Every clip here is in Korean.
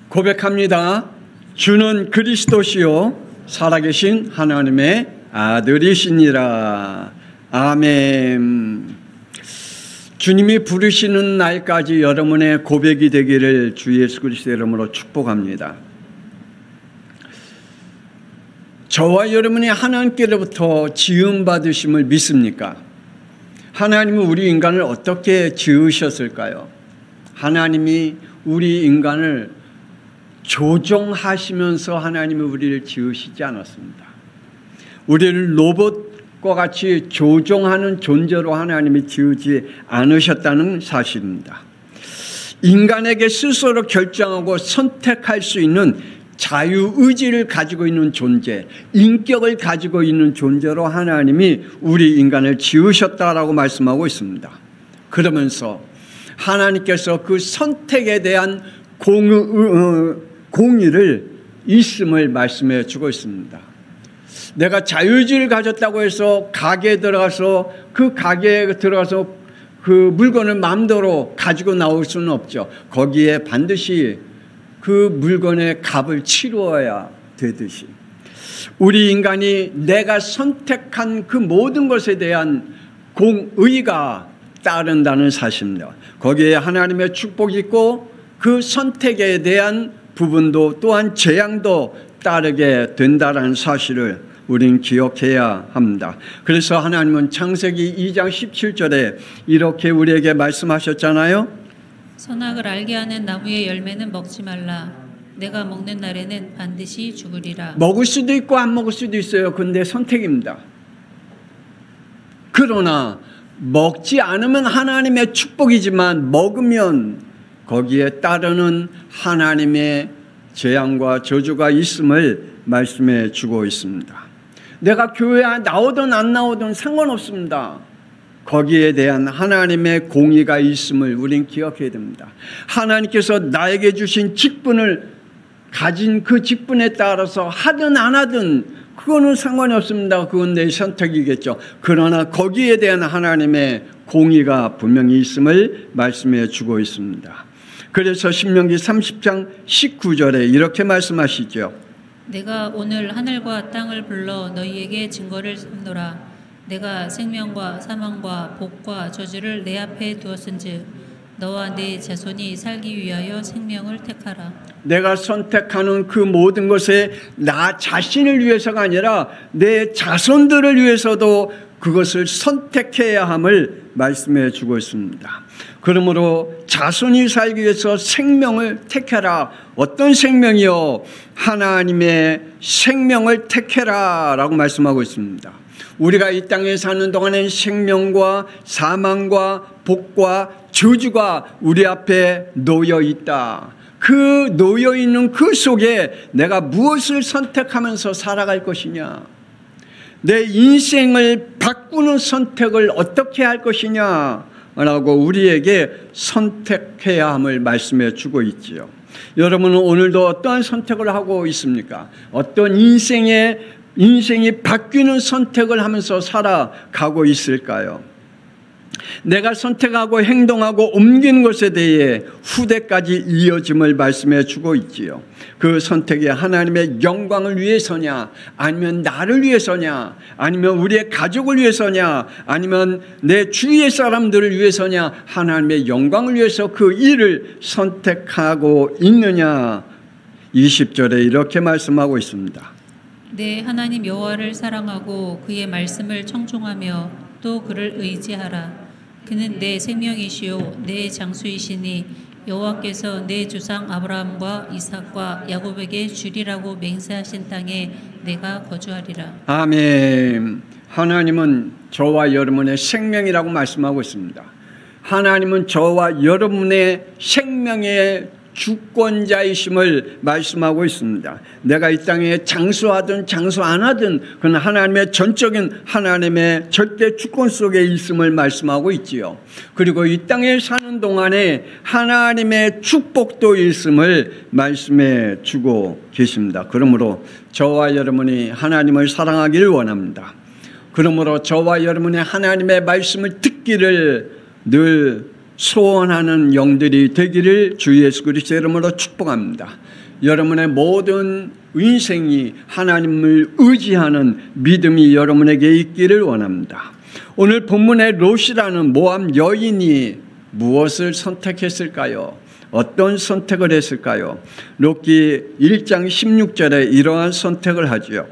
고백합니다. 주는 그리스도시요 살아계신 하나님의 아들이시니라. 아멘. 주님이 부르시는 날까지 여러분의 고백이 되기를 주 예수 그리스도의 이름으로 축복합니다. 저와 여러분이 하나님께로부터 지음받으심을 믿습니까? 하나님은 우리 인간을 어떻게 지으셨을까요? 하나님이 우리 인간을 조종하시면서 하나님이 우리를 지으시지 않았습니다. 우리를 로봇과 같이 조종하는 존재로 하나님이 지으지 않으셨다는 사실입니다. 인간에게 스스로 결정하고 선택할 수 있는 자유의지를 가지고 있는 존재, 인격을 가지고 있는 존재로 하나님이 우리 인간을 지으셨다라고 말씀하고 있습니다. 그러면서 하나님께서 그 선택에 대한 공의를 있음을 말씀해 주고 있습니다. 내가 자유의지를 가졌다고 해서 가게에 들어가서 그 물건을 마음대로 가지고 나올 수는 없죠. 거기에 반드시 그 물건의 값을 치루어야 되듯이 우리 인간이 내가 선택한 그 모든 것에 대한 공의가 따른다는 사실입니다. 거기에 하나님의 축복이 있고 그 선택에 대한 부분도 또한 재앙도 따르게 된다는 사실을 우리는 기억해야 합니다. 그래서 하나님은 창세기 2장 17절에 이렇게 우리에게 말씀하셨잖아요. 선악을 알게 하는 나무의 열매는 먹지 말라. 내가 먹는 날에는 반드시 죽으리라. 먹을 수도 있고 안 먹을 수도 있어요. 근데 선택입니다. 그러나 먹지 않으면 하나님의 축복이지만 먹으면 거기에 따르는 하나님의 재앙과 저주가 있음을 말씀해 주고 있습니다. 내가 교회에 나오든 안 나오든 상관없습니다. 거기에 대한 하나님의 공의가 있음을 우린 기억해야 됩니다. 하나님께서 나에게 주신 직분을 가진 그 직분에 따라서 하든 안 하든 그거는 상관이 없습니다. 그건 내 선택이겠죠. 그러나 거기에 대한 하나님의 공의가 분명히 있음을 말씀해 주고 있습니다. 그래서 신명기 30장 19절에 이렇게 말씀하시죠. 내가 오늘 하늘과 땅을 불러 너희에게 증거를 삼노라. 내가 생명과 사망과 복과 저주를 내 앞에 두었은즉 너와 네 자손이 살기 위하여 생명을 택하라. 내가 선택하는 그 모든 것에 나 자신을 위해서가 아니라 내 자손들을 위해서도 그것을 선택해야 함을 말씀해 주고 있습니다. 그러므로 자손이 살기 위해서 생명을 택해라. 어떤 생명이요? 하나님의 생명을 택해라 라고 말씀하고 있습니다. 우리가 이 땅에 사는 동안엔 생명과 사망과 복과 저주가 우리 앞에 놓여 있다. 그 놓여 있는 그 속에 내가 무엇을 선택하면서 살아갈 것이냐, 내 인생을 바꾸는 선택을 어떻게 할 것이냐 라고 우리에게 선택해야 함을 말씀해 주고 있지요. 여러분은 오늘도 어떠한 선택을 하고 있습니까? 어떤 인생이 바뀌는 선택을 하면서 살아가고 있을까요? 내가 선택하고 행동하고 옮기는 것에 대해 후대까지 이어짐을 말씀해 주고 있지요. 그 선택이 하나님의 영광을 위해서냐, 아니면 나를 위해서냐, 아니면 우리의 가족을 위해서냐, 아니면 내 주위의 사람들을 위해서냐, 하나님의 영광을 위해서 그 일을 선택하고 있느냐. 20절에 이렇게 말씀하고 있습니다. 내 하나님 여호와를 사랑하고 그의 말씀을 청종하며 또 그를 의지하라. 그는 내 생명이시요 내 장수이시니 여호와께서 내 조상 아브라함과 이삭과 야곱에게 주리라고 맹세하신 땅에 내가 거주하리라. 아멘. 하나님은 저와 여러분의 생명이라고 말씀하고 있습니다. 하나님은 저와 여러분의 생명의 주권자이심을 말씀하고 있습니다. 내가 이 땅에 장수하든 장수 안 하든 그건 하나님의 전적인 하나님의 절대 주권 속에 있음을 말씀하고 있지요. 그리고 이 땅에 사는 동안에 하나님의 축복도 있음을 말씀해 주고 계십니다. 그러므로 저와 여러분이 하나님을 사랑하기를 원합니다. 그러므로 저와 여러분의 하나님의 말씀을 듣기를 늘 소원하는 영들이 되기를 주 예수 그리스도 이름으로 축복합니다. 여러분의 모든 인생이 하나님을 의지하는 믿음이 여러분에게 있기를 원합니다. 오늘 본문의 롯이라는 모압 여인이 무엇을 선택했을까요? 어떤 선택을 했을까요? 롯기 1장 16절에 이러한 선택을 하지요.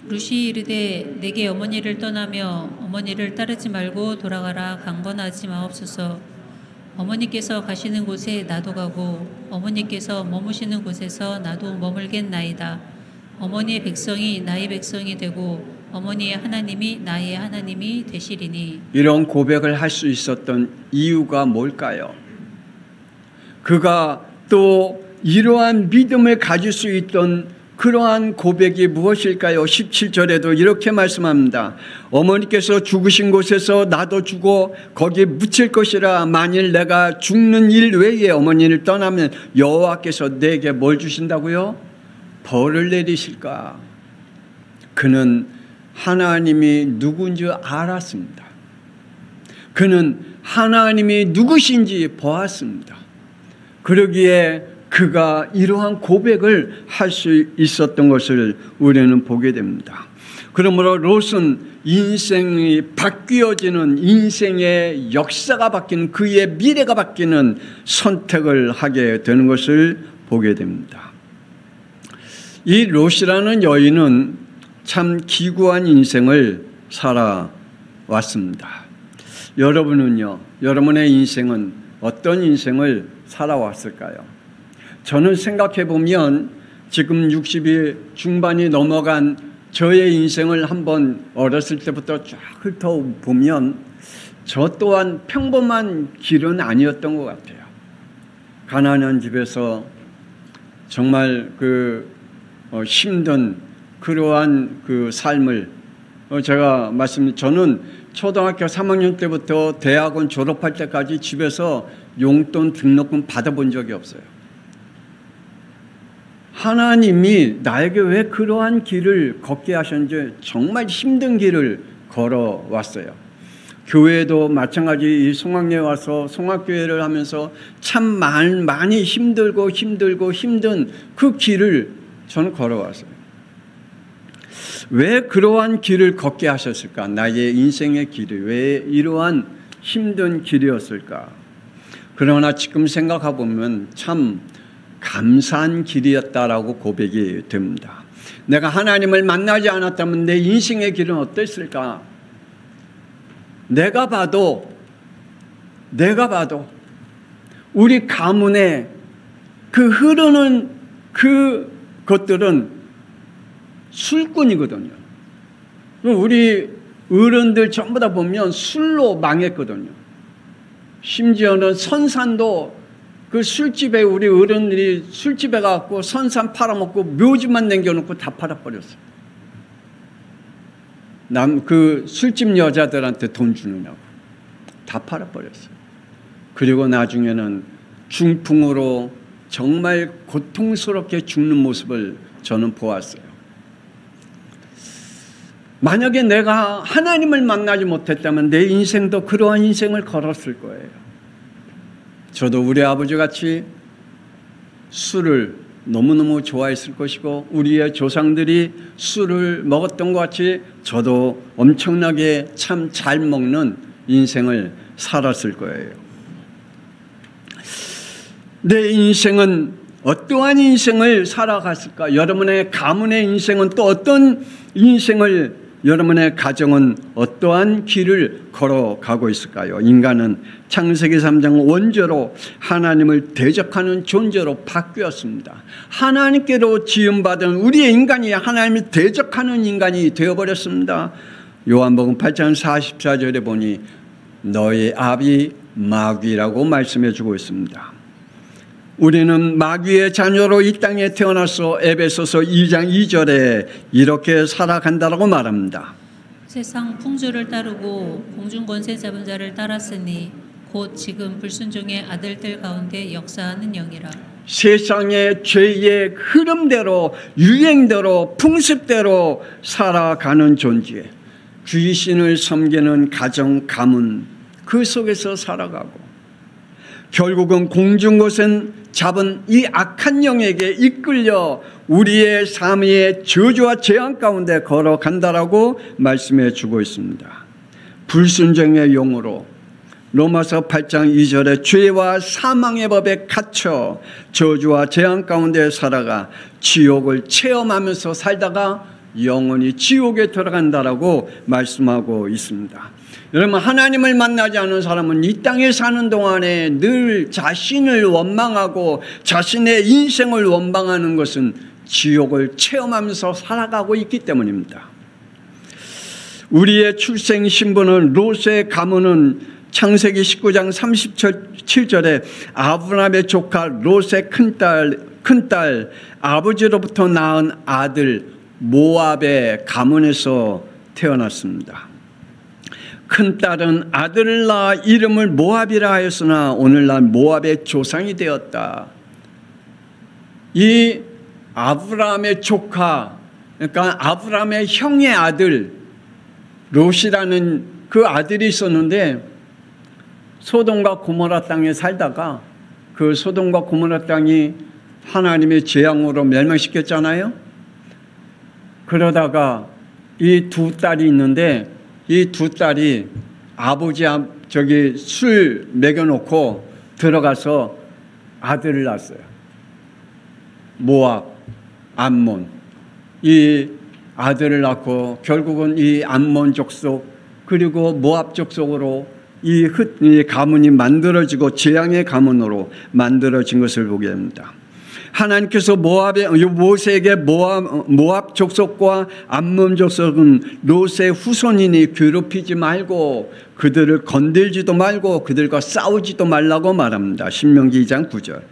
롯이 이르되 내게 어머니를 떠나며 어머니를 따르지 말고 돌아가라. 강권하지 마옵소서. 어머니께서 가시는 곳에 나도 가고 어머니께서 머무시는 곳에서 나도 머물겠나이다. 어머니의 백성이 나의 백성이 되고 어머니의 하나님이 나의 하나님이 되시리니. 이런 고백을 할 수 있었던 이유가 뭘까요? 그가 또 이러한 믿음을 가질 수 있던 그러한 고백이 무엇일까요? 17절에도 이렇게 말씀합니다. 어머니께서 죽으신 곳에서 나도 죽어 거기에 묻힐 것이라. 만일 내가 죽는 일 외에 어머니를 떠나면 여호와께서 내게 뭘 주신다고요? 벌을 내리실까? 그는 하나님이 누군지 알았습니다. 그는 하나님이 누구신지 보았습니다. 그러기에 그가 이러한 고백을 할 수 있었던 것을 우리는 보게 됩니다. 그러므로 롯은 인생이 바뀌어지는, 인생의 역사가 바뀌는, 그의 미래가 바뀌는 선택을 하게 되는 것을 보게 됩니다. 이 롯이라는 여인은 참 기구한 인생을 살아왔습니다. 여러분은요, 여러분의 인생은 어떤 인생을 살아왔을까요? 저는 생각해 보면 지금 60이 중반이 넘어간 저의 인생을 한번 어렸을 때부터 쫙 훑어보면 저 또한 평범한 길은 아니었던 것 같아요. 가난한 집에서 정말 힘든 그러한 그 삶을 제가 저는 초등학교 3학년 때부터 대학원 졸업할 때까지 집에서 용돈 등록금 받아본 적이 없어요. 하나님이 나에게 왜 그러한 길을 걷게 하셨는지 정말 힘든 길을 걸어왔어요. 교회도 마찬가지 이 송악리에 와서 송악교회를 하면서 참 많이 힘들고 힘든 그 길을 저는 걸어왔어요. 왜 그러한 길을 걷게 하셨을까? 나의 인생의 길이 왜 이러한 힘든 길이었을까? 그러나 지금 생각해 보면 참 감사한 길이었다라고 고백이 됩니다. 내가 하나님을 만나지 않았다면 내 인생의 길은 어땠을까? 내가 봐도 우리 가문에 그 흐르는 그 것들은 술꾼이거든요. 우리 어른들 전부 다 보면 술로 망했거든요. 심지어는 선산도 그 술집에 우리 어른들이 술집에 가서 선산 팔아먹고 묘지만 남겨놓고 다 팔아버렸어요. 그 술집 여자들한테 돈 주느냐고 다 팔아버렸어요. 그리고 나중에는 중풍으로 정말 고통스럽게 죽는 모습을 저는 보았어요. 만약에 내가 하나님을 만나지 못했다면 내 인생도 그러한 인생을 걸었을 거예요. 저도 우리 아버지같이 술을 너무너무 좋아했을 것이고 우리의 조상들이 술을 먹었던 것 같이 저도 엄청나게 참 잘 먹는 인생을 살았을 거예요. 내 인생은 어떠한 인생을 살아갔을까? 여러분의 가문의 인생은 또 어떤 인생을, 여러분의 가정은 어떠한 길을 걸어가고 있을까요? 인간은 창세기 3장 원죄로 하나님을 대적하는 존재로 바뀌었습니다. 하나님께로 지음받은 우리의 인간이 하나님을 대적하는 인간이 되어버렸습니다. 요한복음 8장 44절에 보니 너의 아비 마귀라고 말씀해 주고 있습니다. 우리는 마귀의 자녀로 이 땅에 태어나서 에베소서 2장 2절에 이렇게 살아간다라고 말합니다. 세상 풍조를 따르고 공중 권세 잡은 자를 따랐으니 곧 지금 불순종의 아들들 가운데 역사하는 영이라. 세상의 죄의 흐름대로 유행대로 풍습대로 살아가는 존재, 귀신을 섬기는 가정 가문 그 속에서 살아가고 결국은 공중곳은 잡은 이 악한 영에게 이끌려 우리의 삶의 저주와 재앙 가운데 걸어간다라고 말씀해 주고 있습니다. 불순종의 영으로 로마서 8장 2절에 죄와 사망의 법에 갇혀 저주와 재앙 가운데 살아가 지옥을 체험하면서 살다가 영원히 지옥에 들어간다라고 말씀하고 있습니다. 여러분, 하나님을 만나지 않은 사람은 이 땅에 사는 동안에 늘 자신을 원망하고 자신의 인생을 원망하는 것은 지옥을 체험하면서 살아가고 있기 때문입니다. 우리의 출생 신분은 롯의 가문은 창세기 19장 37절에 아브라함의 조카 롯의 큰딸 아버지로부터 낳은 아들 모압의 가문에서 태어났습니다. 큰딸은 아들을 낳아 이름을 모압이라 하였으나 오늘날 모압의 조상이 되었다. 이 아브라함의 조카, 그러니까 아브라함의 형의 아들 롯이라는 그 아들이 있었는데 소돔과 고모라 땅에 살다가 그 소돔과 고모라 땅이 하나님의 재앙으로 멸망시켰잖아요. 그러다가 이 두 딸이 있는데 이 두 딸이 아버지 술 먹여놓고 들어가서 아들을 낳았어요. 모압, 암몬. 이 아들을 낳고 결국은 이 암몬 족속 그리고 모압 족속으로 이 가문이 만들어지고 재앙의 가문으로 만들어진 것을 보게 됩니다. 하나님께서 모세에게 모압 족속과 암몬 족속은 롯의 후손이니 괴롭히지 말고 그들을 건들지도 말고 그들과 싸우지도 말라고 말합니다. 신명기 2장 9절.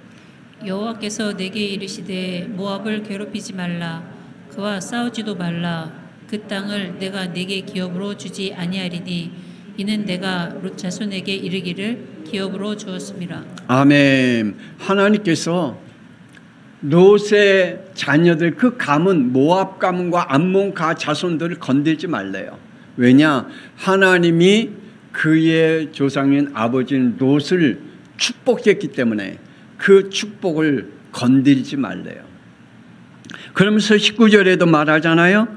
여호와께서 내게 이르시되 모압을 괴롭히지 말라 그와 싸우지도 말라 그 땅을 내가 네게 기업으로 주지 아니하리니 이는 내가 롯 자손에게 이르기를 기업으로 주었음이라. 아멘. 하나님께서 롯의 자녀들 그 가문 모압 가문과 암몬 가 자손들을 건들지 말래요. 왜냐? 하나님이 그의 조상인 아버지인 롯을 축복했기 때문에 그 축복을 건들지 말래요. 그러면서 19절에도 말하잖아요.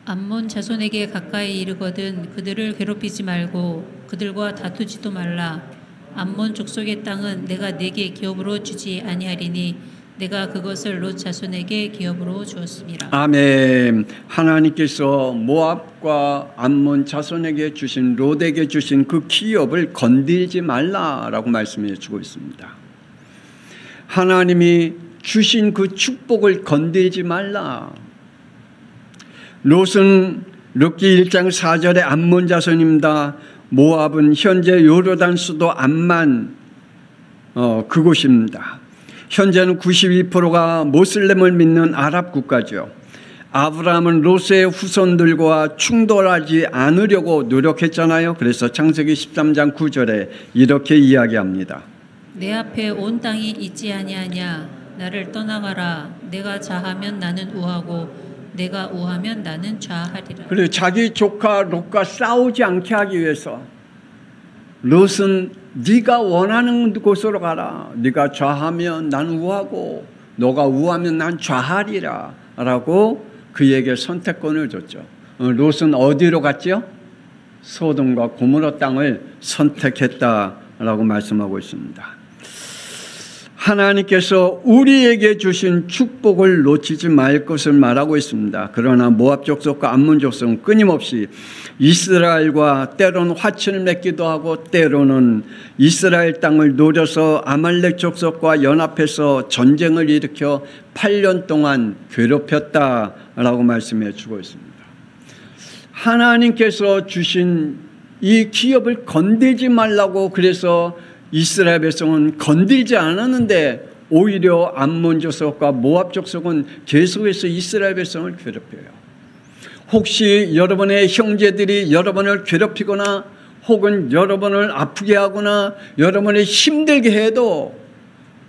암몬 자손에게 가까이 이르거든 그들을 괴롭히지 말고 그들과 다투지도 말라. 암몬 족속의 땅은 내가 네게 기업으로 주지 아니하리니 내가 그것을 롯 자손에게 기업으로 주었습니다. 아멘. 하나님께서 모압과 암몬 자손에게 주신 롯에게 주신 그 기업을 건들지 말라라고 말씀해 주고 있습니다. 하나님이 주신 그 축복을 건들지 말라. 롯은 롯기 1장 4절에 암몬 자손입니다. 모압은 현재 요르단 수도 암만 그곳입니다. 현재는 92%가 모슬렘을 믿는 아랍 국가죠. 아브라함은 롯의 후손들과 충돌하지 않으려고 노력했잖아요. 그래서 창세기 13장 9절에 이렇게 이야기합니다. 내 앞에 온 땅이 있지 아니하냐 나를 떠나가라. 내가 좌하면 나는 우하고 내가 우하면 나는 좌하리라. 그리고 자기 조카 롯과 싸우지 않게 하기 위해서 롯은 네가 원하는 곳으로 가라. 네가 좌하면 난 우하고 너가 우하면 난 좌하리라 라고 그에게 선택권을 줬죠. 롯은 어디로 갔죠? 소돔과 고모라 땅을 선택했다라고 말씀하고 있습니다. 하나님께서 우리에게 주신 축복을 놓치지 말 것을 말하고 있습니다. 그러나 모압 족속과 암몬 족속은 끊임없이 이스라엘과 때로는 화친을 맺기도 하고 때로는 이스라엘 땅을 노려서 아말렉 족속과 연합해서 전쟁을 일으켜 8년 동안 괴롭혔다라고 말씀해 주고 있습니다. 하나님께서 주신 이 기업을 건들지 말라고 그래서 이스라엘 백성은 건들지 않았는데 오히려 암몬 족속과 모압 족속은 계속해서 이스라엘 백성을 괴롭혀요. 혹시 여러분의 형제들이 여러분을 괴롭히거나 혹은 여러분을 아프게 하거나 여러분을 힘들게 해도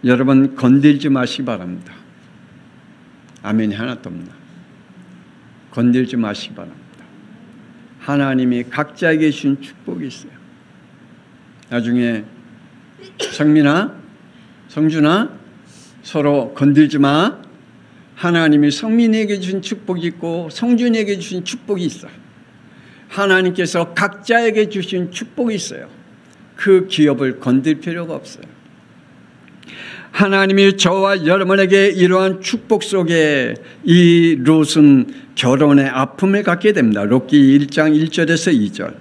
여러분 건들지 마시기 바랍니다. 아멘이 하나도 없나. 건들지 마시기 바랍니다. 하나님이 각자에게 주신 축복이 있어요. 나중에 성민아, 성준아, 서로 건들지 마. 하나님이 성민에게 주신 축복이 있고 성준에게 주신 축복이 있어요. 하나님께서 각자에게 주신 축복이 있어요. 그 기업을 건들 필요가 없어요. 하나님이 저와 여러분에게 이러한 축복 속에 이 롯은 결혼의 아픔을 갖게 됩니다. 롯기 1장 1절에서 2절.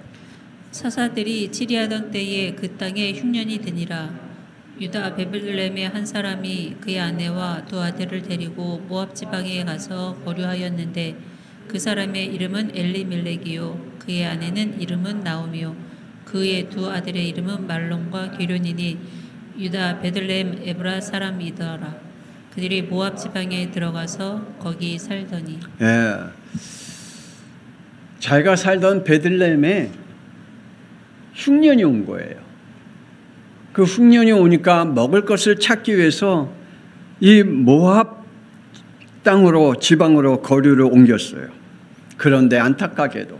사사들이 치리하던 때에 그 땅에 흉년이 드니라. 유다 베들레헴의 한 사람이 그의 아내와 두 아들을 데리고 모압 지방에 가서 거류하였는데 그 사람의 이름은 엘리멜렉이요 그의 아내는 이름은 나오미요 그의 두 아들의 이름은 말론과 기련이니 유다 베들레헴 에브라 사람이더라. 그들이 모압 지방에 들어가서 거기 살더니. 예. 자기가 살던 베들레헴에 흉년이 온 거예요. 그 흉년이 오니까 먹을 것을 찾기 위해서 이 모압 땅으로 지방으로 거류를 옮겼어요. 그런데 안타깝게도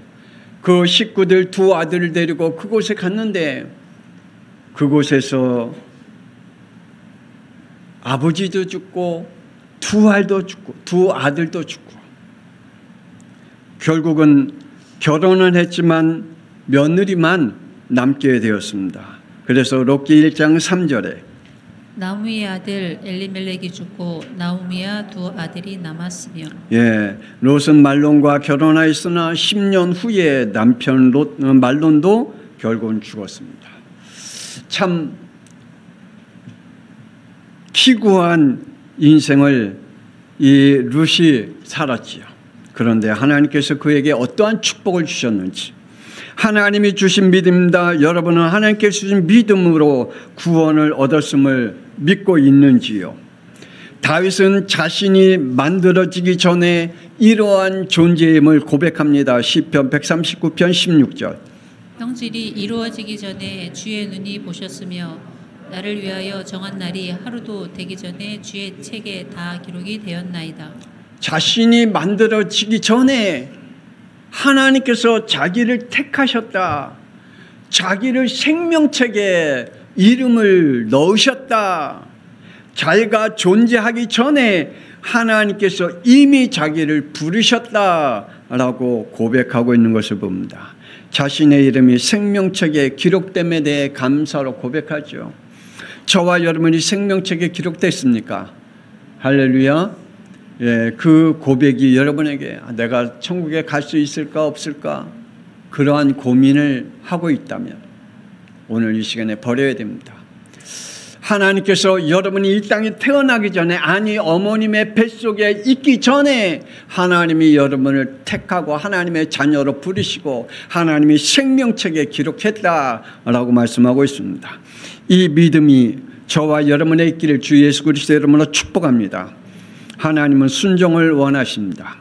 그 식구들 두 아들을 데리고 그곳에 갔는데 그곳에서 아버지도 죽고 두 아들도 죽고 결국은 결혼은 했지만 며느리만 남게 되었습니다. 그래서 롯기 1장 3절에 나오미의 아들 엘리멜렉이 죽고 나오미와 두 아들이 남았으며. 예, 롯은 말론과 결혼하였으나 10년 후에 남편 말론도 결국은 죽었습니다. 참 기구한 인생을 이 롯이 살았지요. 그런데 하나님께서 그에게 어떠한 축복을 주셨는지, 하나님이 주신 믿음입니다. 여러분은 하나님께서 주신 믿음으로 구원을 얻었음을 믿고 있는지요? 다윗은 자신이 만들어지기 전에 이러한 존재임을 고백합니다. 시편 139편 16절. 형질이 이루어지기 전에 주의 눈이 보셨으며 나를 위하여 정한 날이 하루도 되기 전에 주의 책에 다 기록이 되었나이다. 자신이 만들어지기 전에 하나님께서 자기를 택하셨다. 자기를 생명책에 이름을 넣으셨다. 자기가 존재하기 전에 하나님께서 이미 자기를 부르셨다라고 고백하고 있는 것을 봅니다. 자신의 이름이 생명책에 기록됨에 대해 감사로 고백하죠. 저와 여러분이 생명책에 기록됐습니까? 할렐루야. 예, 그 고백이 여러분에게 내가 천국에 갈 수 있을까 없을까 그러한 고민을 하고 있다면 오늘 이 시간에 버려야 됩니다. 하나님께서 여러분이 이 땅에 태어나기 전에, 아니 어머님의 뱃속에 있기 전에 하나님이 여러분을 택하고 하나님의 자녀로 부르시고 하나님이 생명책에 기록했다라고 말씀하고 있습니다. 이 믿음이 저와 여러분의 있기를 주 예수 그리스도 이름으로 축복합니다. 하나님은 순종을 원하십니다.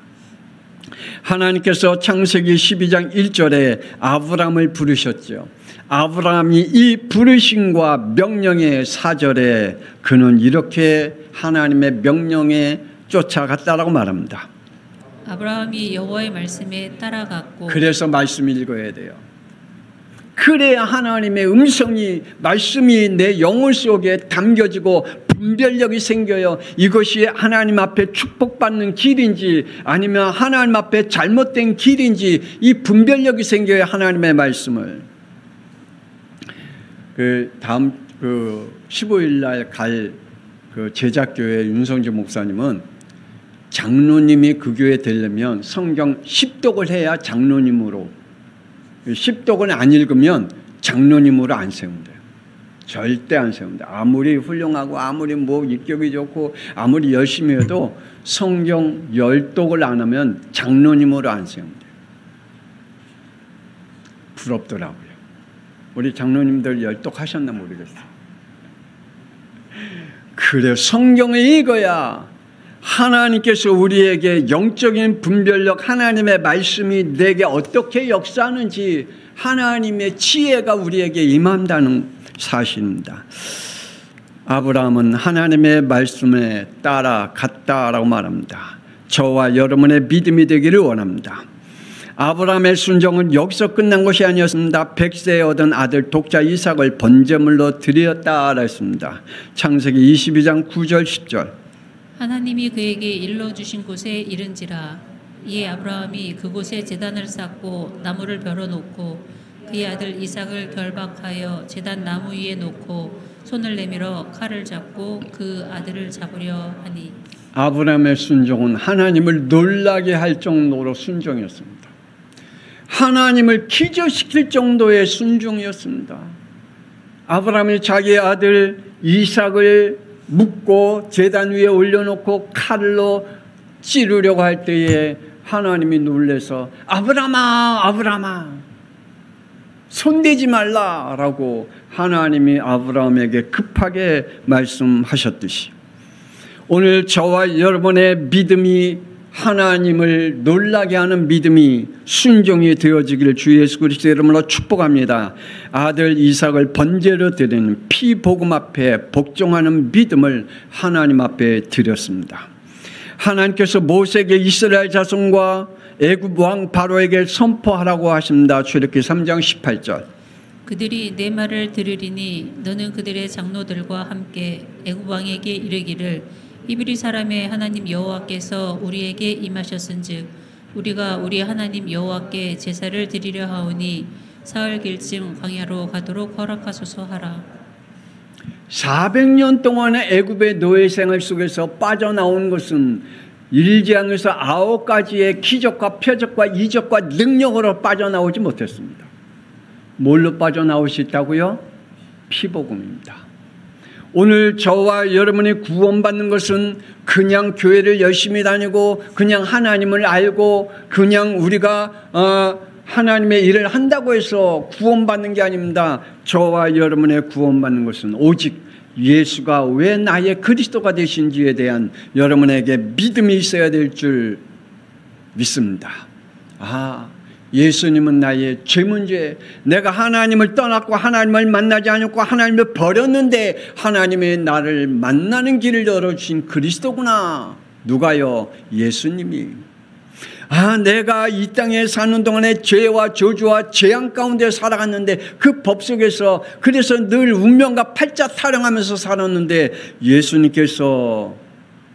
하나님께서 창세기 12장 1절에 아브라함을 부르셨죠. 아브라함이 이 부르심과 명령의 4절에 그는 이렇게 하나님의 명령에 쫓아갔다라고 말합니다. 아브라함이 여호와의 말씀에 따라갔고. 그래서 말씀 읽어야 돼요. 그래야 하나님의 음성이, 말씀이 내 영혼 속에 담겨지고 분별력이 생겨요. 이것이 하나님 앞에 축복받는 길인지 아니면 하나님 앞에 잘못된 길인지 이 분별력이 생겨야 하나님의 말씀을. 다음 15일 날 갈 그 제작교회 윤성주 목사님은 장로님이 그 교회 되려면 성경 10독을 해야 장로님으로, 10독을 안 읽으면 장로님으로 안 세운대요. 절대 안 세운다. 아무리 훌륭하고 아무리 인격이 좋고 아무리 열심히 해도 성경 10독을 안 하면 장로님으로 안 세운대요. 부럽더라고요. 우리 장로님들 10독 하셨나 모르겠어요. 그래, 성경을 읽어야 하나님께서 우리에게 영적인 분별력, 하나님의 말씀이 내게 어떻게 역사하는지 하나님의 지혜가 우리에게 임한다는 사실입니다. 아브라함은 하나님의 말씀에 따라갔다라고 말합니다. 저와 여러분의 믿음이 되기를 원합니다. 아브라함의 순종은 여기서 끝난 것이 아니었습니다. 100세에 얻은 아들 독자 이삭을 번제물로 드렸다 했습니다. 창세기 22장 9절 10절. 하나님이 그에게 일러주신 곳에 이른지라 이에 아브라함이 그곳에 제단을 쌓고 나무를 벼러놓고 그의 아들 이삭을 결박하여 제단 나무 위에 놓고 손을 내밀어 칼을 잡고 그 아들을 잡으려 하니. 아브라함의 순종은 하나님을 놀라게 할 정도로 순종이었습니다. 하나님을 기절시킬 정도의 순종이었습니다. 아브라함이 자기의 아들 이삭을 묶고 제단 위에 올려놓고 칼로 찌르려고 할 때에 하나님이 놀라서 아브라함아 아브라함아 손대지 말라라고 하나님이 아브라함에게 급하게 말씀하셨듯이 오늘 저와 여러분의 믿음이 하나님을 놀라게 하는 믿음이 순종이 되어지기를 주 예수 그리스도의 이름으로 축복합니다. 아들 이삭을 번제로 드리는 피복음 앞에 복종하는 믿음을 하나님 앞에 드렸습니다. 하나님께서 모세에게 이스라엘 자손과 애굽 왕 바로에게 선포하라고 하십니다. 출애굽기 3장 18절. 그들이 내 말을 들으리니 너는 그들의 장로들과 함께 애굽 왕에게 이르기를 히브리 사람의 하나님 여호와께서 우리에게 임하셨은즉 우리가 우리 하나님 여호와께 제사를 드리려 하오니 사흘 길쯤 광야로 가도록 허락하소서 하라. 400년 동안의 애굽의 노예 생활 속에서 빠져나온 것은 일지양에서 9가지의 기적과 표적과 이적과 능력으로 빠져나오지 못했습니다. 뭘로 빠져나올 수 있다고요? 피복음입니다. 오늘 저와 여러분이 구원받는 것은 그냥 교회를 열심히 다니고 그냥 하나님을 알고 그냥 우리가 하나님의 일을 한다고 해서 구원받는 게 아닙니다. 저와 여러분의 구원받는 것은 오직 예수가 왜 나의 그리스도가 되신지에 대한 여러분에게 믿음이 있어야 될 줄 믿습니다. 예수님은 나의 죄 문제, 내가 하나님을 떠났고 하나님을 만나지 않았고 하나님을 버렸는데 하나님의 나를 만나는 길을 열어주신 그리스도구나. 누가요? 예수님이. 내가 이 땅에 사는 동안에 죄와 저주와 재앙 가운데 살아갔는데 그 법 속에서 그래서 늘 운명과 팔자 타령하면서 살았는데 예수님께서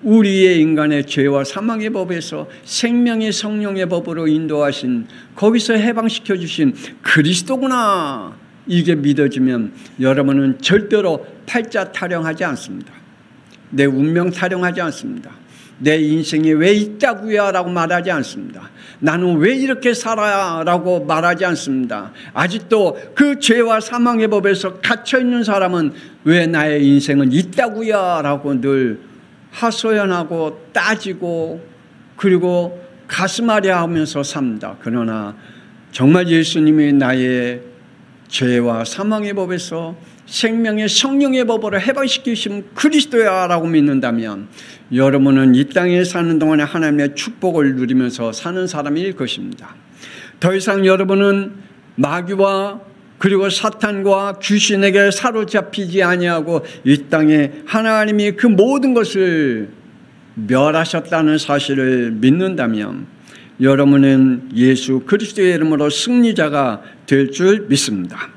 우리의 인간의 죄와 사망의 법에서 생명의 성령의 법으로 인도하신 거기서 해방시켜 주신 그리스도구나. 이게 믿어지면 여러분은 절대로 팔자 타령하지 않습니다. 내 운명 타령하지 않습니다. 내 인생이 왜 있다고요? 라고 말하지 않습니다. 나는 왜 이렇게 살아야? 라고 말하지 않습니다. 아직도 그 죄와 사망의 법에서 갇혀있는 사람은 왜 나의 인생은 있다고요? 라고 늘 하소연하고 따지고 그리고 가슴앓이하면서 삽니다. 그러나 정말 예수님이 나의 죄와 사망의 법에서 생명의 성령의 법으로 해방시키신 그리스도야 라고 믿는다면 여러분은 이 땅에 사는 동안에 하나님의 축복을 누리면서 사는 사람일 것입니다. 더 이상 여러분은 마귀와 그리고 사탄과 귀신에게 사로잡히지 아니하고 이 땅에 하나님이 그 모든 것을 멸하셨다는 사실을 믿는다면 여러분은 예수 그리스도의 이름으로 승리자가 될 줄 믿습니다.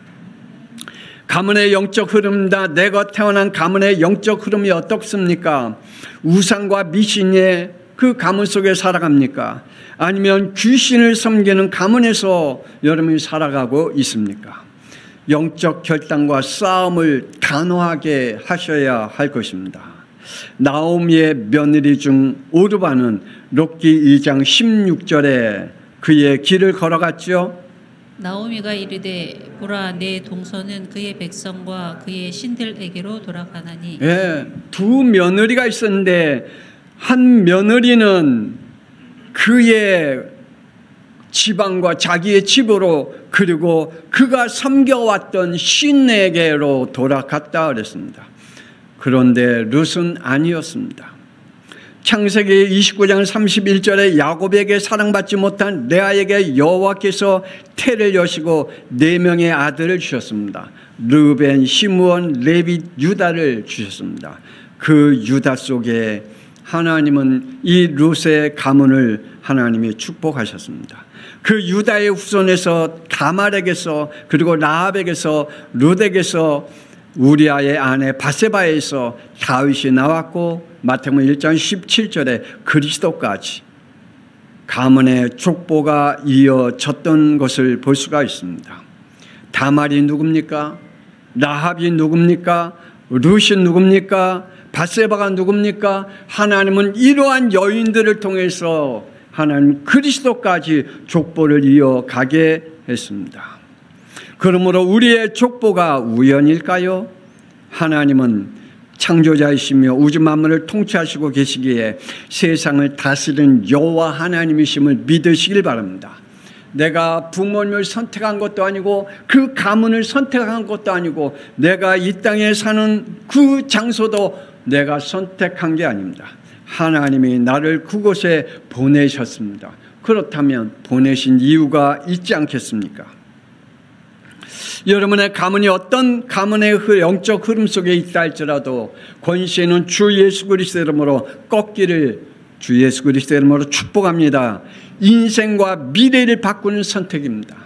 가문의 영적 흐름입니다. 내가 태어난 가문의 영적 흐름이 어떻습니까? 우상과 미신의 그 가문 속에 살아갑니까? 아니면 귀신을 섬기는 가문에서 여러분이 살아가고 있습니까? 영적 결단과 싸움을 단호하게 하셔야 할 것입니다. 나오미의 며느리 중 오르바는 록기 2장 16절에 그의 길을 걸어갔죠. 나오미가 이르되 보라 내 동서는 그의 백성과 그의 신들에게로 돌아가나니. 두 며느리가 있었는데 한 며느리는 그의 지방과 자기의 집으로 그리고 그가 섬겨왔던 신에게로 돌아갔다 그랬습니다. 그런데 룻은 아니었습니다. 창세기 29장 31절에 야곱에게 사랑받지 못한 레아에게 여호와께서 태를 여시고 4명의 아들을 주셨습니다. 르벤, 시므온, 레위, 유다를 주셨습니다. 그 유다 속에 하나님은 이 룻의 가문을 하나님이 축복하셨습니다. 그 유다의 후손에서 다말에게서 그리고 라합에게서 룻에게서 우리아의 아내 바세바에서 다윗이 나왔고 마태복음 1장 17절에 그리스도까지 가문의 족보가 이어졌던 것을 볼 수가 있습니다. 다말이 누굽니까? 라합이 누굽니까? 룻이 누굽니까? 바세바가 누굽니까? 하나님은 이러한 여인들을 통해서 하나님 그리스도까지 족보를 이어가게 했습니다. 그러므로 우리의 족보가 우연일까요? 하나님은 창조자이시며 우주 만물을 통치하시고 계시기에 세상을 다스리는 여호와 하나님이심을 믿으시길 바랍니다. 내가 부모님을 선택한 것도 아니고 그 가문을 선택한 것도 아니고 내가 이 땅에 사는 그 장소도 내가 선택한 게 아닙니다. 하나님이 나를 그곳에 보내셨습니다. 그렇다면 보내신 이유가 있지 않겠습니까? 여러분의 가문이 어떤 가문의 영적 흐름 속에 있다 할지라도 권세는 주 예수 그리스도의 이름으로 꺾기를 주 예수 그리스도의 이름으로 축복합니다. 인생과 미래를 바꾸는 선택입니다.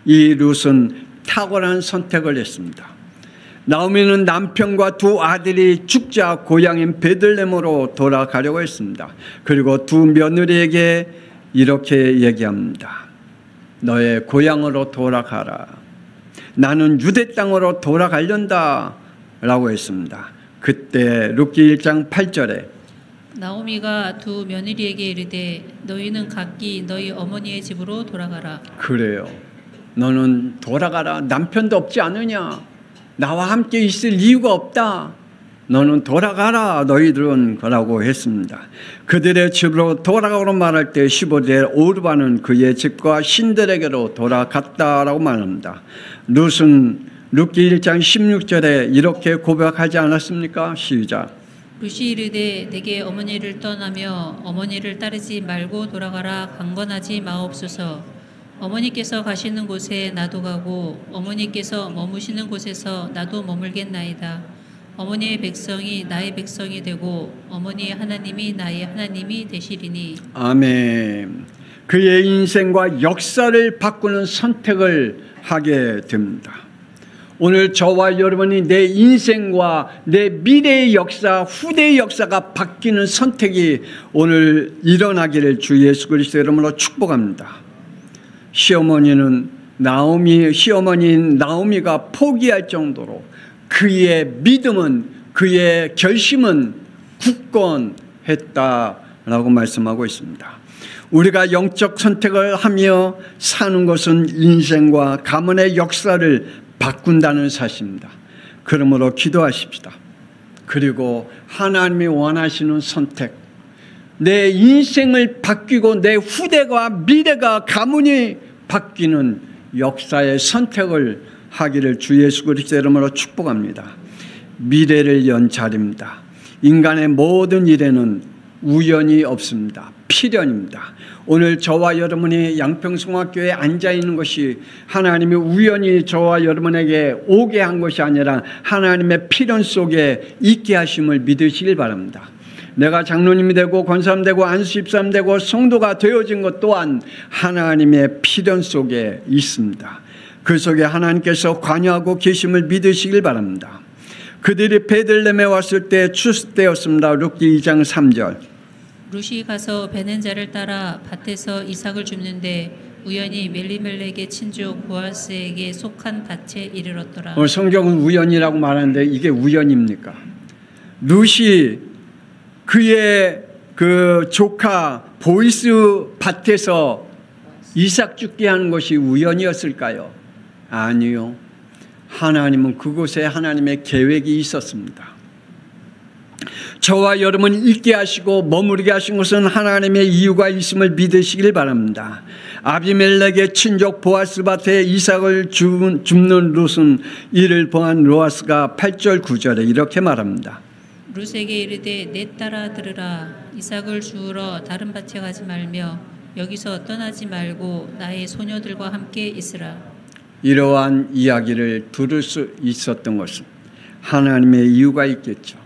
이 룻은 탁월한 선택을 했습니다. 나오미는 남편과 두 아들이 죽자 고향인 베들레헴으로 돌아가려고 했습니다. 그리고 두 며느리에게 이렇게 얘기합니다. 너의 고향으로 돌아가라. 나는 유대 땅으로 돌아가련다 라고 했습니다. 그때 룻기 1장 8절에 나오미가 두 며느리에게 이르되 너희는 각기 너희 어머니의 집으로 돌아가라. 그래요. 너는 돌아가라. 남편도 없지 않느냐. 나와 함께 있을 이유가 없다. 너는 돌아가라 너희들은 라고 했습니다. 그들의 집으로 돌아가라고 말할 때 15절에 오르바는 그의 집과 신들에게로 돌아갔다라고 말합니다. 룻은 룻기 1장 16절에 이렇게 고백하지 않았습니까? 시작. 룻이 이르되 내게 어머니를 떠나며 어머니를 따르지 말고 돌아가라 강건하지 마옵소서. 어머니께서 가시는 곳에 나도 가고 어머니께서 머무시는 곳에서 나도 머물겠나이다. 어머니의 백성이 나의 백성이 되고 어머니의 하나님이 나의 하나님이 되시리니. 아멘. 그의 인생과 역사를 바꾸는 선택을 하게 됩니다. 오늘 저와 여러분이 내 인생과 내 미래의 역사, 후대의 역사가 바뀌는 선택이 오늘 일어나기를 주 예수 그리스도의 이름으로 축복합니다. 시어머니인 나오미가 포기할 정도로 그의 믿음은 그의 결심은 굳건했다라고 말씀하고 있습니다. 우리가 영적 선택을 하며 사는 것은 인생과 가문의 역사를 바꾼다는 사실입니다. 그러므로 기도하십시다. 그리고 하나님이 원하시는 선택, 내 인생을 바뀌고 내 후대가 미래가 가문이 바뀌는 역사의 선택을 하기를 주 예수 그리스도의 이름으로 축복합니다. 미래를 연 자리입니다. 인간의 모든 일에는 우연이 없습니다. 필연입니다. 오늘 저와 여러분이 양평성학교에 앉아있는 것이 하나님이 우연히 저와 여러분에게 오게 한 것이 아니라 하나님의 필연 속에 있게 하심을 믿으시길 바랍니다. 내가 장로님이 되고 권사님 되고 안수집사님 되고 성도가 되어진 것 또한 하나님의 필연 속에 있습니다. 그 속에 하나님께서 관여하고 계심을 믿으시길 바랍니다. 그들이 베들레헴에 왔을 때 추수 때였습니다. 룻기 2장 3절. 룻이 가서 베는 자를 따라 밭에서 이삭을 줍는데 우연히 멜리멜렉의 친족 보아스에게 속한 밭에 이르렀더라. 성경은 우연이라고 말하는데 이게 우연입니까? 룻이 그의 그 조카 보이스 밭에서 이삭 죽게 하는 것이 우연이었을까요? 아니요. 하나님은 그곳에 하나님의 계획이 있었습니다. 저와 여러분 있게 하시고 머무르게 하신 것은 하나님의 이유가 있음을 믿으시길 바랍니다. 아비멜렉의 친족 보아스 밭에 이삭을 줍는 룻은 이를 보한 보아스가 8절 9절에 이렇게 말합니다. 룻에게 이르되 내 딸아 들으라. 이삭을 주우러 다른 밭에 가지 말며 여기서 떠나지 말고 나의 소녀들과 함께 있으라. 이러한 이야기를 들을 수 있었던 것은 하나님의 이유가 있겠죠.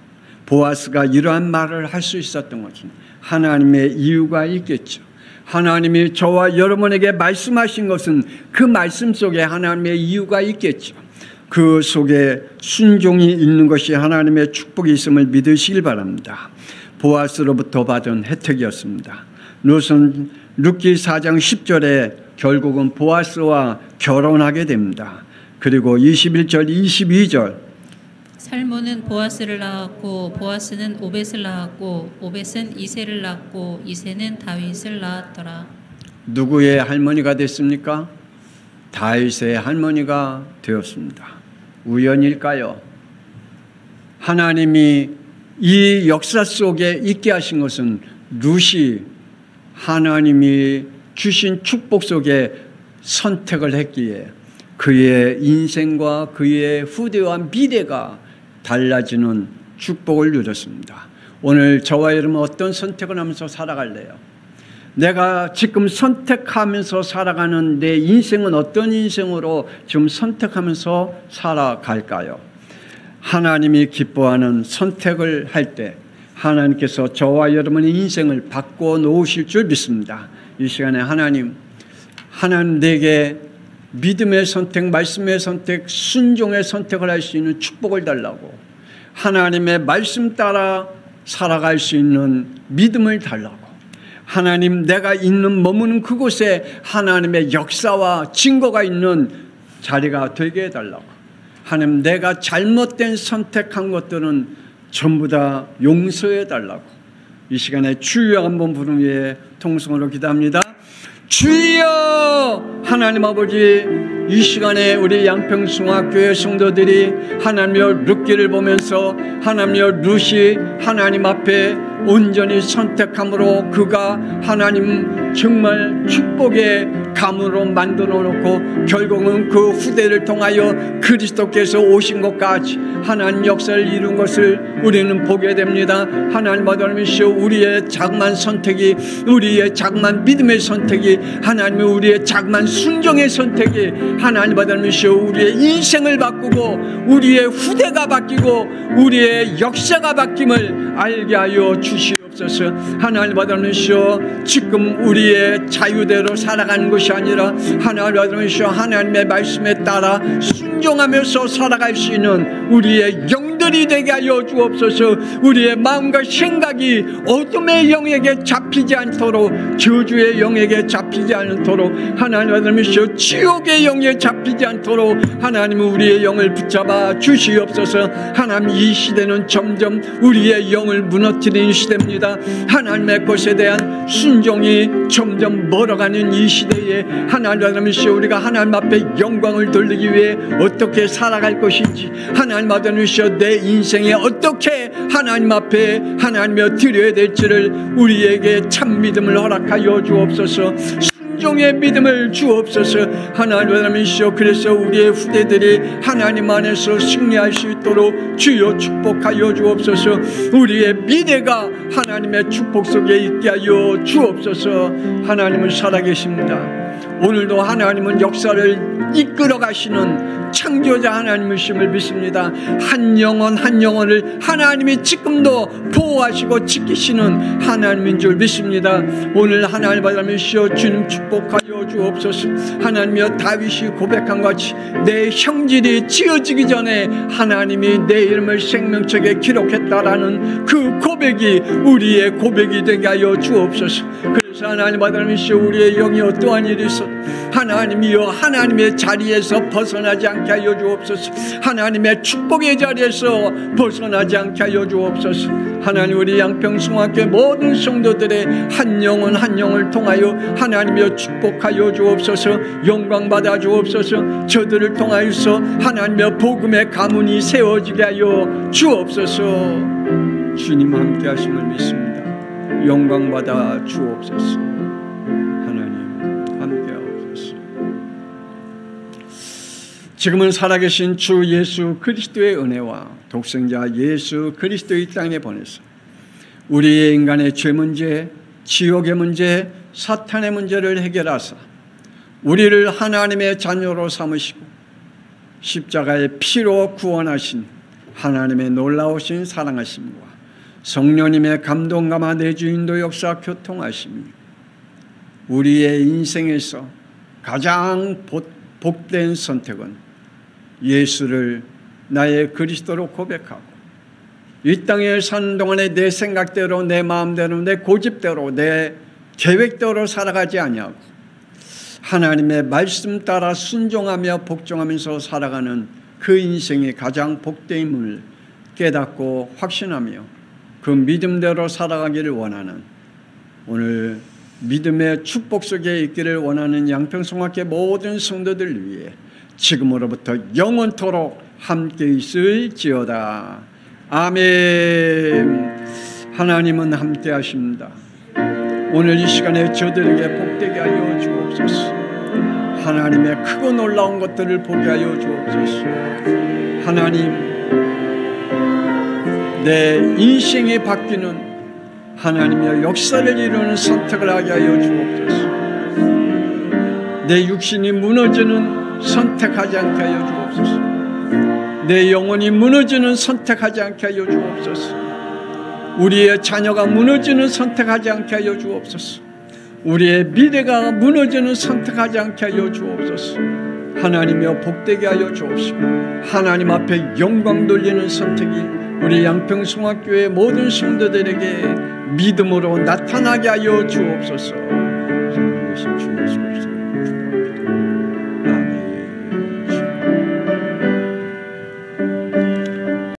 보아스가 이러한 말을 할 수 있었던 것은 하나님의 이유가 있겠죠. 하나님이 저와 여러분에게 말씀하신 것은 그 말씀 속에 하나님의 이유가 있겠죠. 그 속에 순종이 있는 것이 하나님의 축복이 있음을 믿으시길 바랍니다. 보아스로부터 받은 혜택이었습니다. 룻은 룻기 4장 10절에 결국은 보아스와 결혼하게 됩니다. 그리고 21절, 22절 살몬은 보아스를 낳았고 보아스는 오벳을 낳았고 오벳은 이새를 낳았고 이새는 다윗을 낳았더라. 누구의 할머니가 됐습니까? 다윗의 할머니가 되었습니다. 우연일까요? 하나님이 이 역사 속에 있게 하신 것은 룻이 하나님이 주신 축복 속에 선택을 했기에 그의 인생과 그의 후대와 미래가 달라지는 축복을 누렸습니다. 오늘 저와 여러분 어떤 선택을 하면서 살아갈래요? 내가 지금 선택하면서 살아가는 내 인생은 어떤 인생으로 지금 선택하면서 살아갈까요? 하나님이 기뻐하는 선택을 할 때 하나님께서 저와 여러분의 인생을 바꿔 놓으실 줄 믿습니다. 이 시간에 하나님 내게 믿음의 선택, 말씀의 선택, 순종의 선택을 할 수 있는 축복을 달라고, 하나님의 말씀 따라 살아갈 수 있는 믿음을 달라고, 하나님 내가 있는 머무는 그곳에 하나님의 역사와 증거가 있는 자리가 되게 해달라고, 하나님 내가 잘못된 선택한 것들은 전부 다 용서해달라고 이 시간에 주여 한번 부르는 위에 통성으로 기도합니다. 주여! 하나님 아버지, 이 시간에 우리 양평숭학교의 성도들이 하나님의 룻기를 보면서 하나님의 룻이 하나님 앞에 온전히 선택함으로 그가 하나님 정말 축복의 가문으로 만들어 놓고 결국은 그 후대를 통하여 그리스도께서 오신 것까지 하나님 역사를 이룬 것을 우리는 보게 됩니다. 하나님 아버지시여, 우리의 자그마한 선택이, 우리의 자그마한 믿음의 선택이, 하나님의 우리의 자그마한 순종의 선택이 하나님 아버지시여 우리의 인생을 바꾸고 우리의 후대가 바뀌고 우리의 역사가 바뀜을 알게 하여 주시옵소서. 하나님 아버지시여, 지금 우리의 자유대로 살아가는 것이 아니라 하나님 아버지시여 하나님의 말씀에 따라 순종하면서 살아갈 수 있는 우리의 영들이 되게 하여 주옵소서. 우리의 마음과 생각이 어둠의 영에게 잡히지 않도록, 저주의 영에게 잡히지 않도록, 하나님 아버지시여 지옥의 영에 잡히지 않도록 하나님은 우리의 영을 붙잡아 주시옵소서. 하나님, 이 시대는 점점 우리의 영을 무너뜨리는 시대입니다. 하나님의 것에 대한 순종이 점점 멀어가는 이 시대에 하나님 아버지시여 우리가 하나님 앞에 영광을 돌리기 위해 어떻게 살아갈 것인지, 하나님 아버지시여 내 인생에 어떻게 하나님 앞에 하나님여 드려야 될지를 우리에게 참 믿음을 허락하여 주옵소서. 순종의 믿음을 주옵소서. 하나님 아버지시여, 그래서 우리의 후대들이 하나님 안에서 승리할 수 있도록 주여 축복하여 주옵소서. 우리의 미래가 하나님의 축복 속에 있게 하여 주옵소서. 하나님은 살아계십니다. 오늘도 하나님은 역사를 이끌어 가시는 창조자 하나님이심을 믿습니다. 한 영혼 한 영혼을 하나님이 지금도 보호하시고 지키시는 하나님인 줄 믿습니다. 오늘 하나님 아버지시여 주님 축복하여 주옵소서. 하나님이여, 다윗이 고백한 같이 내 형질이 지어지기 전에 하나님이 내 이름을 생명책에 기록했다라는 그 고백이 우리의 고백이 되게 하여 주옵소서. 그래서 하나님 아버지시여 우리의 영이 어떠한 일이 있어 하나님이여 하나님의 자리에서 벗어나지 않게 하여 주옵소서. 하나님의 축복의 자리에서 벗어나지 않게 하여 주옵소서. 하나님, 우리 양평숭학교 모든 성도들의 한 영혼 한 영을 통하여 하나님이여 축복하여 주옵소서. 영광 받아 주옵소서. 저들을 통하여서 하나님의 복음의 가문이 세워지게 하여 주옵소서. 주님 함께 하심을 믿습니다. 영광 받아 주옵소서. 하나님 함께 하옵소서. 지금은 살아계신 주 예수 그리스도의 은혜와 독생자 예수 그리스도의 땅에 보내서 우리의 인간의 죄 문제, 지옥의 문제, 사탄의 문제를 해결하사 우리를 하나님의 자녀로 삼으시고 십자가의 피로 구원하신 하나님의 놀라우신 사랑하심과 성령님의 감동감화 내주 인도 역사 교통하심이 우리의 인생에서 가장 복된 선택은 예수를 나의 그리스도로 고백하고 이 땅에 사는 동안에 내 생각대로, 내 마음대로, 내 고집대로, 내 계획대로 살아가지 아니하고 하나님의 말씀 따라 순종하며 복종하면서 살아가는 그 인생이 가장 복됨을 깨닫고 확신하며 그 믿음대로 살아가기를 원하는, 오늘 믿음의 축복 속에 있기를 원하는 양평성학회 모든 성도들 위해 지금으로부터 영원토록 함께 있을지어다. 아멘. 하나님은 함께 하십니다. 오늘 이 시간에 저들에게 복되게 하여 주옵소서. 하나님의 크고 놀라운 것들을 보게 하여 주옵소서. 하나님, 내 인생이 바뀌는 하나님의 역사를 이루는 선택을 하게 하여 주옵소서. 내 육신이 무너지는 선택하지 않게 하여 주옵소서. 내 영혼이 무너지는 선택하지 않게 하여 주옵소서. 우리의 자녀가 무너지는 선택하지 않게 하여 주옵소서. 우리의 미래가 무너지는 선택하지 않게 하여 주옵소서. 하나님이여 복되게 하여 주옵시고 하나님 앞에 영광 돌리는 선택이 우리 양평송학교의 모든 성도들에게 믿음으로 나타나게 하여 주옵소서.